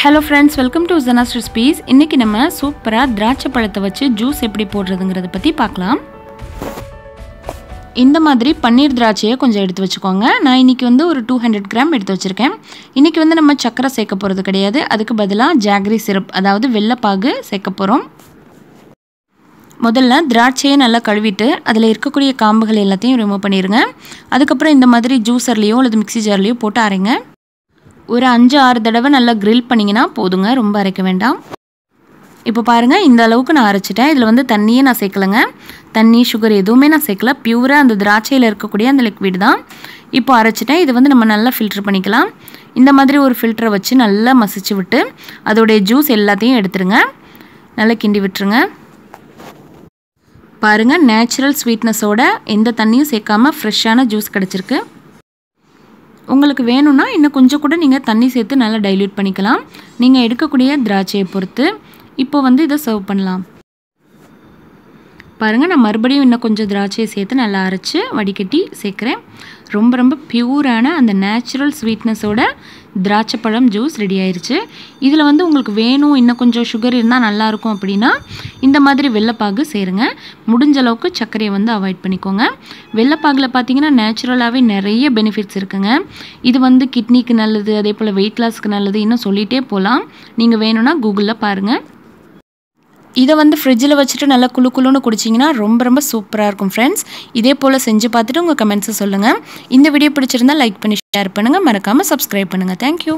Hello friends, welcome to Zana's recipes. இன்னைக்கு நம்ம சூப்பரா திராட்சை பழத்தை வச்சு ஜூஸ் எப்படி போடுறதுங்கறத பத்தி பார்க்கலாம். இந்த மாதிரி பன்னீர் திராட்சையை கொஞ்சம் எடுத்து வச்சுக்கோங்க. நான் இன்னைக்கு வந்து ஒரு 200 கிராம் எடுத்து வச்சிருக்கேன். இன்னைக்கு வந்து நம்ம சக்கரை சேர்க்க போறது கிடையாது. அதுக்கு பதிலா ஜாகரி சிரப் அதாவது வெல்லப்பாகு சேர்க்க போறோம். முதல்ல திராட்சையை நல்லா கழுவிட்டு அதில் இருக்கக்கூடிய காம்புகள் எல்லாத்தையும் ரிமூவ் பண்ணிடுங்க. அதுக்கப்புறம் இந்த மாதிரி ஜூஸர்லேயோ அல்லது மிக்ஸி ஜார்லேயோ போட்டு அரைங்க. ஒரு 5-6 தடவை நல்லா கிரில் பண்ணிங்கன்னா போதுங்க, ரொம்ப அரைக்க வேண்டாம். இப்போ பாருங்கள், இந்த அளவுக்கு நான் அரைச்சிட்டேன். இதில் வந்து தண்ணியே நான் சேர்க்கலைங்க. தண்ணி சுகர் எதுவுமே நான் சேர்க்கல. பியூராக அந்த திராட்சையில் இருக்கக்கூடிய அந்த லிக்விட் தான். இப்போ அரைச்சிட்டேன். இது வந்து நம்ம நல்லா ஃபில்டர் பண்ணிக்கலாம். இந்த மாதிரி ஒரு ஃபில்டரை வச்சு நல்லா மசிச்சு விட்டு அதோடைய ஜூஸ் எல்லாத்தையும் எடுத்துருங்க. நல்லா கிண்டி விட்டுருங்க. பாருங்கள், நேச்சுரல் ஸ்வீட்னஸோட எந்த தண்ணியும் சேர்க்காமல் ஃப்ரெஷ்ஷான ஜூஸ் கிடச்சிருக்கு. உங்களுக்கு வேணும்னா இன்னும் கொஞ்சம் கூட நீங்கள் தண்ணி சேர்த்து நல்லா டைல்யூட் பண்ணிக்கலாம். நீங்கள் எடுக்கக்கூடிய திராட்சையை பொறுத்து. இப்போ வந்து இதை சர்வ் பண்ணலாம். பாருங்கள், நான் மறுபடியும் இன்னும் கொஞ்சம் திராட்சையை சேர்த்து நல்லா அரைச்சி வடிகட்டி சேர்க்குறேன். ரொம்ப ரொம்ப பியூரான அந்த நேச்சுரல் ஸ்வீட்னஸோட திராட்சை பழம் ஜூஸ் ரெடி ஆயிடுச்சு. இதில் வந்து உங்களுக்கு வேணும் இன்னும் கொஞ்சம் சுகர் இருந்தால் நல்லாயிருக்கும் அப்படின்னா இந்த மாதிரி வெல்லப்பாகு சேருங்க. முடிஞ்ச அளவுக்கு சர்க்கரையை வந்து அவாய்ட் பண்ணிக்கோங்க. வெல்லப்பாகில் பார்த்தீங்கன்னா நேச்சுரலாகவே நிறைய பெனிஃபிட்ஸ் இருக்குங்க. இது வந்து கிட்னிக்கு நல்லது, அதே போல் வெயிட் லாஸ்க்கு நல்லது, இன்னும் சொல்லிகிட்டே போகலாம். நீங்கள் வேணும்னா கூகுளில் பாருங்கள். இதை வந்து ஃப்ரிட்ஜில் வச்சுட்டு நல்லா குளுன்னு குடிச்சிங்கன்னா ரொம்ப ரொம்ப சூப்பராக இருக்கும் ஃப்ரெண்ட்ஸ். இதே போல் செஞ்சு பார்த்துட்டு உங்கள் கமெண்ட்ஸை சொல்லுங்கள். இந்த வீடியோ பிடிச்சிருந்தால் லைக் பண்ணி ஷேர் பண்ணுங்கள். மறக்காமல் சப்ஸ்கிரைப் பண்ணுங்கள். தேங்க்யூ.